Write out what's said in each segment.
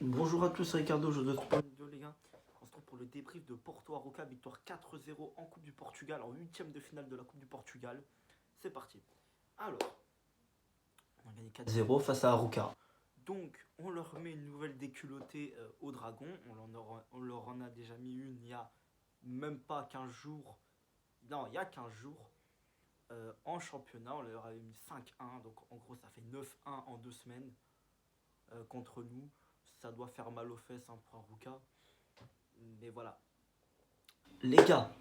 Bonjour à tous, c'est Ricardo, je dois te parler de les gars. On se trouve pour le débrief de Porto Aroca, victoire 4-0 en Coupe du Portugal, en huitième de finale de la Coupe du Portugal. C'est parti. Alors, on a gagné 4-0 face à Aroca. Donc, on leur met une nouvelle déculottée au Dragon. On leur en a déjà mis une il y a même pas 15 jours. Non, il y a 15 jours. En championnat, on leur avait mis 5-1. Donc, en gros, ça fait 9-1 en 2 semaines contre nous. Ça doit faire mal aux fesses pour Aroca. Mais voilà. Les gars,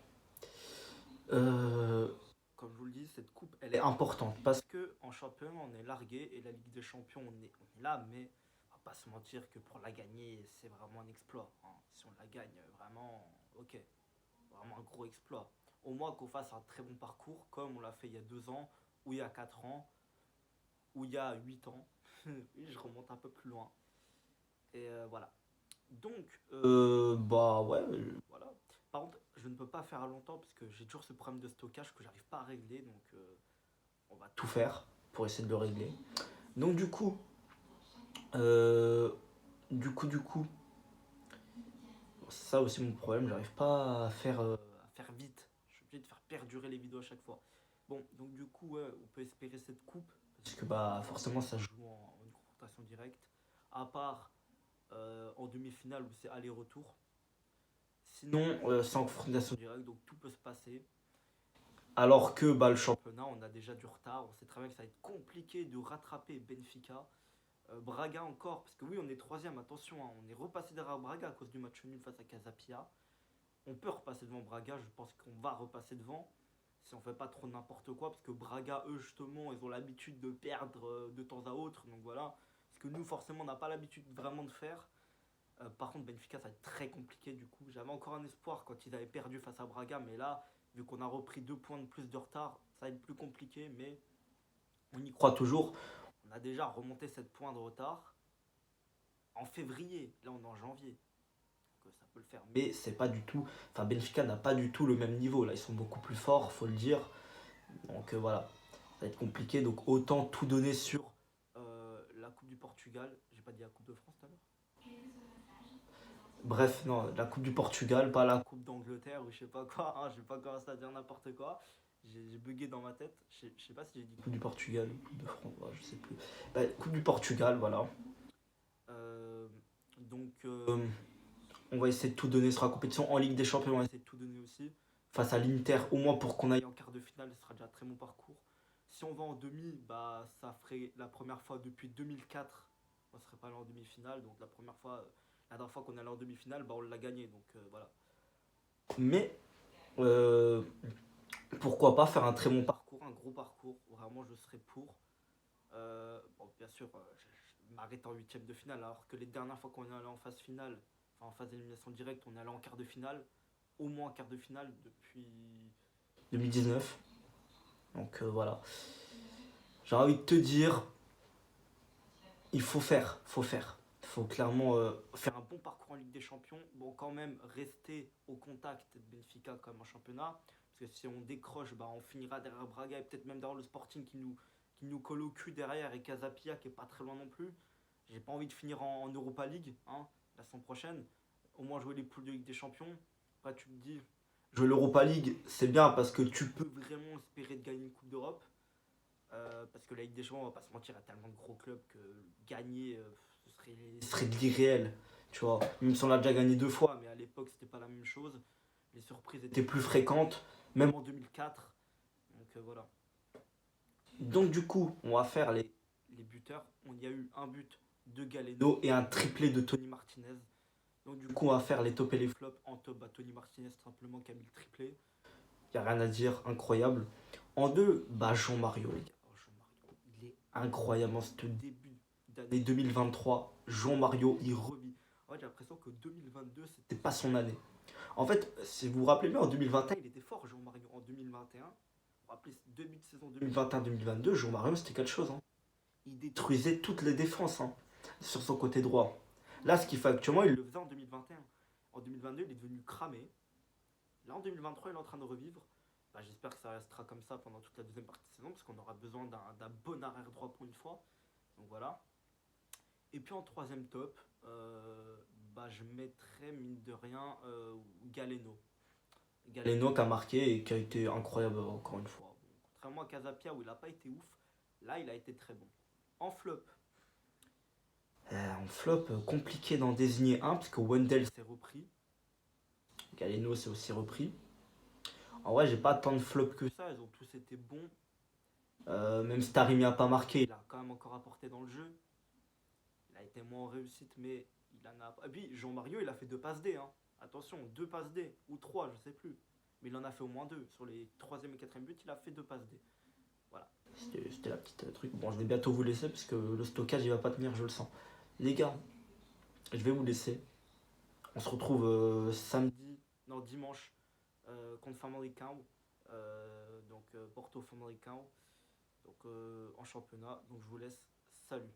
euh, comme je vous le dis, cette coupe, elle est importante parce que en championnat, on est largué et la Ligue des Champions, on est là, mais on va pas se mentir que pour la gagner, c'est vraiment un exploit, hein. Si on la gagne, vraiment, ok, vraiment un gros exploit. Au moins qu'on fasse un très bon parcours, comme on l'a fait il y a 2 ans, ou il y a 4 ans, ou il y a 8 ans. Je remonte un peu plus loin. Et voilà. Donc, bah ouais, voilà. Par contre, je ne peux pas faire à longtemps parce que j'ai toujours ce problème de stockage que j'arrive pas à régler. Donc, on va tout faire pour essayer de le régler. Donc, euh, du coup, c'est ça aussi mon problème. J'arrive pas à faire vite. Je suis obligé de faire perdurer les vidéos à chaque fois. Bon, donc du coup, ouais, on peut espérer cette coupe parce que bah forcément ça joue en une confrontation directe. À part en demi-finale où c'est aller-retour. Sinon, sans confrontation directe, donc tout peut se passer. Alors que bah, le championnat, on a déjà du retard. On sait très bien que ça va être compliqué de rattraper Benfica. Braga encore, parce que oui, on est troisième, attention, hein, on est repassé derrière Braga à cause du match nul face à Casapia. On peut repasser devant Braga, je pense qu'on va repasser devant. Si on fait pas trop n'importe quoi, parce que Braga, eux, justement, ils ont l'habitude de perdre de temps à autre. Donc voilà. Parce que nous, forcément, on n'a pas l'habitude vraiment de faire. Par contre, Benfica, ça va être très compliqué du coup. J'avais encore un espoir quand ils avaient perdu face à Braga, mais là, vu qu'on a repris 2 points de plus de retard, ça va être plus compliqué, mais on y croit toujours. On a déjà remonté 7 points de retard en février. Là, on est en janvier. Donc, ça peut le faire. Mais c'est pas du tout. Enfin, Benfica n'a pas du tout le même niveau. Là, ils sont beaucoup plus forts, faut le dire. Donc voilà, ça va être compliqué. Donc autant tout donner sur la Coupe du Portugal. J'ai pas dit la Coupe de France tout à l'heure. Bref, non, la Coupe du Portugal, pas la Coupe d'Angleterre ou je sais pas quoi. Hein, je vais pas commencer à dire n'importe quoi. J'ai bugué dans ma tête. Je sais pas si j'ai dit Coupe du Portugal ou Coupe de France, ouais, je sais plus. Bah, Coupe du Portugal, voilà. Euh, donc, on va essayer de tout donner. Ce sera compétition en Ligue des Champions, on va essayer de tout donner aussi. Face à l'Inter, au moins pour qu'on aille en quart de finale, ce sera déjà un très bon parcours. Si on va en demi, bah, ça ferait la première fois depuis 2004. On ne serait pas allé en demi-finale. Donc, la dernière fois qu'on est allé en demi-finale, bah, on l'a gagné. Donc, voilà. Mais euh, pourquoi pas faire un très bon parcours, un gros parcours. Vraiment, je serais pour. Bon, bien sûr, je m'arrête en huitième de finale, alors que les dernières fois qu'on est allé en phase finale, enfin en phase d'élimination directe, on est allé en quart de finale, au moins en quart de finale depuis 2019. Donc voilà. J'ai envie de te dire, il faut faire, faut faire. Il faut clairement faire un bon parcours en Ligue des Champions. Bon, quand même, rester au contact de Benfica comme en championnat. Parce que si on décroche, bah, on finira derrière Braga et peut-être même derrière le Sporting qui nous colle au cul derrière et Casapia qui est pas très loin non plus. J'ai pas envie de finir en Europa League, hein, la semaine prochaine. Au moins jouer les poules de Ligue des Champions. Après, tu me dis, jouer l'Europa League, c'est bien parce que tu peux vraiment espérer de gagner une Coupe d'Europe. Parce que la Ligue des Champions, on va pas se mentir, il y a tellement de gros clubs que gagner, ce serait de l'irréel. Tu vois, même si on l'a déjà gagné 2 fois, mais à l'époque, c'était pas la même chose. Les surprises étaient plus fréquentes, même en 2004. Donc voilà. Donc du coup, on va faire les buteurs. On y a eu un but de Galeno et un triplé de Tony Martinez. Donc du coup, on va faire les tops et les flops. En top, bah, Tony Martinez simplement qui a mis le triplé. Il n'y a rien à dire, incroyable. En deux, bah Jean-Mario, les gars. Oh, Jean-Mario, il est incroyable en ce début d'année 2023. Jean-Mario, il revit. En fait, j'ai l'impression que 2022, c'était pas son année. En fait, si vous vous rappelez bien, en 2021, il était fort, Jean-Mario. En 2021, vous vous rappelez, début de saison 2021-2022, Jean-Mario, c'était quelque chose, hein. Il détruisait toutes les défenses, hein, sur son côté droit. Là, ce qu'il fait actuellement, il le faisait en 2021. En 2022, il est devenu cramé. Là, en 2023, il est en train de revivre. Bah, j'espère que ça restera comme ça pendant toute la deuxième partie de saison, parce qu'on aura besoin d'un bon arrière droit pour une fois. Donc voilà. Et puis en troisième top, je mettrais, mine de rien, Galeno. Galeno qui a marqué et qui a été incroyable encore une fois. Bon, contrairement à Casapia où il n'a pas été ouf, là il a été très bon. En flop, compliqué d'en désigner un parce que Wendell s'est repris. Galeno s'est aussi repris. En vrai, j'ai pas tant de flops que ça, ils ont tous été bons. Même si Tarimi a pas marqué, il a quand même encore apporté dans le jeu. Il a été moins en réussite, mais il en a. Et puis Jean-Mario, il a fait deux passes D. Hein. Attention, deux passes D, ou trois, je sais plus. Mais il en a fait au moins deux. Sur les troisième et quatrième buts, il a fait deux passes D. Voilà. C'était la petite truc. Bon, je vais bientôt vous laisser parce que le stockage il va pas tenir, je le sens. Les gars, je vais vous laisser. On se retrouve samedi, non dimanche, contre Famalicão. Porto Famalicão. Donc en championnat. Donc je vous laisse. Salut.